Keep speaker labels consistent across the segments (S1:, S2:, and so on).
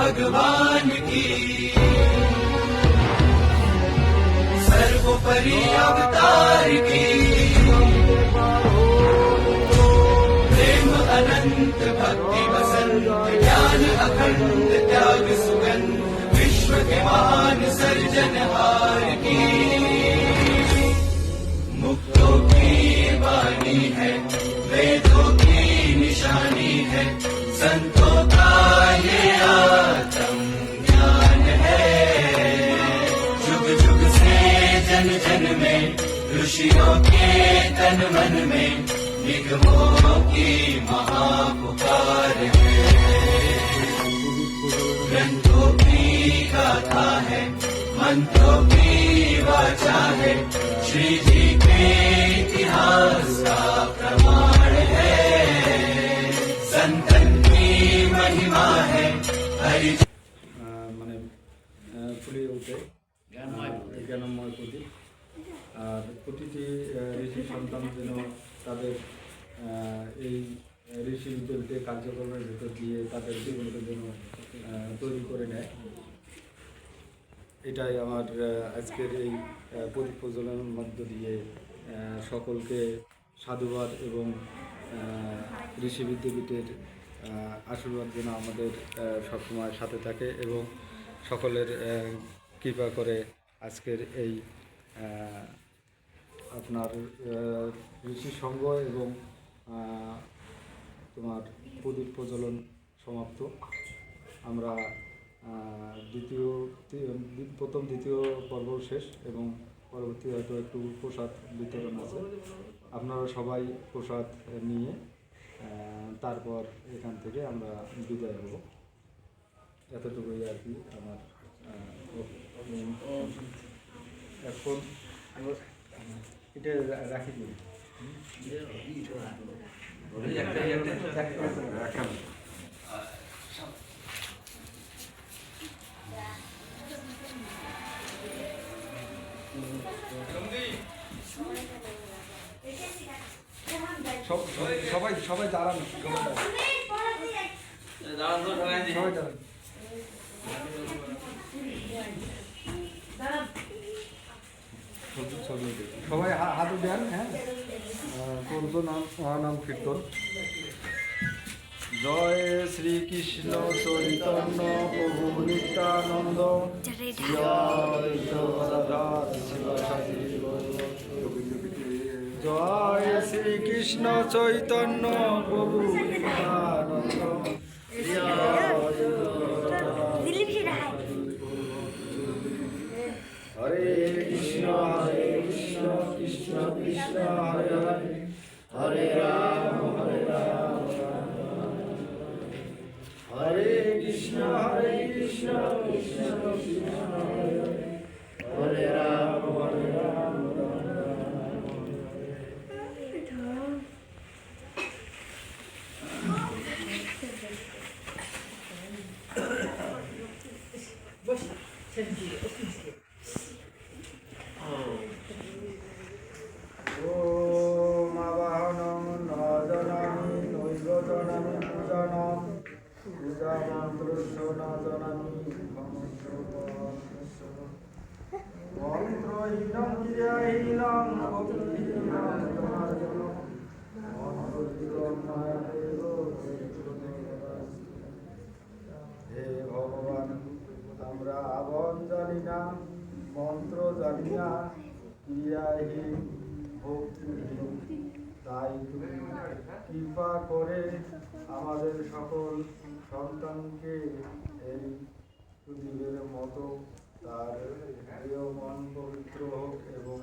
S1: भगवान की सर्वोपरि अवतार की प्रेम अनंत भक्ति वसंत ज्ञान अखंड त्याग सुगंध विश्व के महान सर्जनहार की मुक्तों की वाणी है वेदों की निशानी है संतों का ये आत्म ज्ञान है जुग जुग से जन जन में ऋषियों के तन मन में निगमों की महापुकार है ग्रंथों की गाथा है मंत्रों की वाचा है श्री जी के इतिहास का प्रमाण है संतन की महिमा है हरि
S2: মানে ফুলিয়ে ওঠে জ্ঞানময় প্রদীপ আর প্রতিটি ঋষি সন্তান যেন তাদের এই ঋষি বিদ্যাকে কার্যক্রমের ভিতর দিয়ে তাদের জীবনকে যেন তৈরি করে নেয় এটাই আমার আজকের এই প্রদীপ প্রজ্বলনের মধ্য দিয়ে সকলকে সাধুবাদ এবং ঋষি বিদ্যাপীঠের আশীর্বাদ যেন আমাদের সবসময় সাথে থাকে এবং সকলের কৃপা করে আজকের এই আপনার ঋষি সঙ্গ এবং তোমার প্রদীপ প্রজ্বলন সমাপ্ত আমরা প্রথম দ্বিতীয় পর্ব শেষ এবং পরবর্তী হয়তো একটু প্রসাদ বিতরণ আছে আপনারা সবাই প্রসাদ নিয়ে তারপর এখান থেকে আমরা বিদায় হব এতটুকুই আর কি আমার এখন এটা রাখি দিই সবাই সবাই দাঁড়ান সবাই দাঁড়ান সবাই হাতে দেন হ্যাঁ করব নাম মহানাম কীর্তন জয় শ্রীকৃষ্ণ চৈতন্য প্রভু নিত্যানন্দ জয় শ্রীকৃষ্ণ চৈতন্য প্রভু নিত্যানন্দ হরে কৃষ্ণ কৃষ্ণ কৃষ্ণ হরে হরে হরে রাম হরে কৃষ্ণ কৃষ্ণ কৃষ্ণ হরে হরে রাম ওম আবাহনং নজনামি নৈবদনামি পূজনম পূজা মন্ত্রস্য নজনামি মন্ত্রহীনং ক্রিয়াহীনং ভক্তিহীনং জনার্দনং মন্ত্রহীনং মায়াদেব হে ভগবান আমরা আবন জানি না মন্ত্র জানি না ক্রিয়াহীন ভক্তিহীন তাই তুমি কৃপা করে আমাদের সকল সন্তানকে এই প্রদীপের মতো তার প্রিয় মন পবিত্র হোক এবং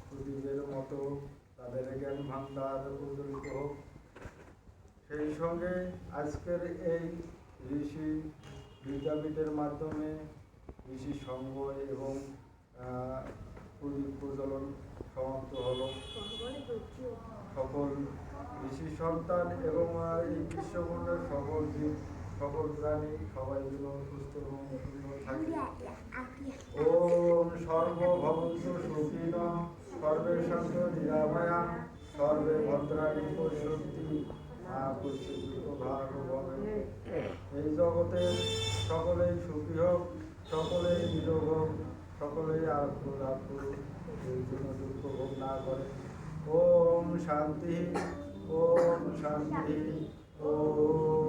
S2: প্রদীপের মতো তাদের জ্ঞান ভাণ্ডার প্রজ্বলিত হোক সেই সঙ্গে আজকের এই ঋষি বিদ্যাপীঠের মাধ্যমে ঋষি সঙ্গ এবং প্রদীপ প্রজ্বলন সমাপ্ত হলো সকল ঋষি সন্তান এবং এই বিশ্বব্রহ্মাণ্ডের সকল জীব সকল প্রাণী সবাই যেন সুস্থ এবং সুন্দর থাকে ওম সর্বভবন্তু সুখিনঃ সর্বে সন্তু নিরাময়া সর্বে ভদ্রাণি পশ্যন্তি মা কচ্চিৎ ভাগ ভবে এই জগতে সকলেই সুখী হোক, সকলেই নিরোগ হোক, সকলেই লাভ করুক, এই জন্য দুঃখ ভোগ না করে। ওম শান্তি, ওম শান্তি, ওম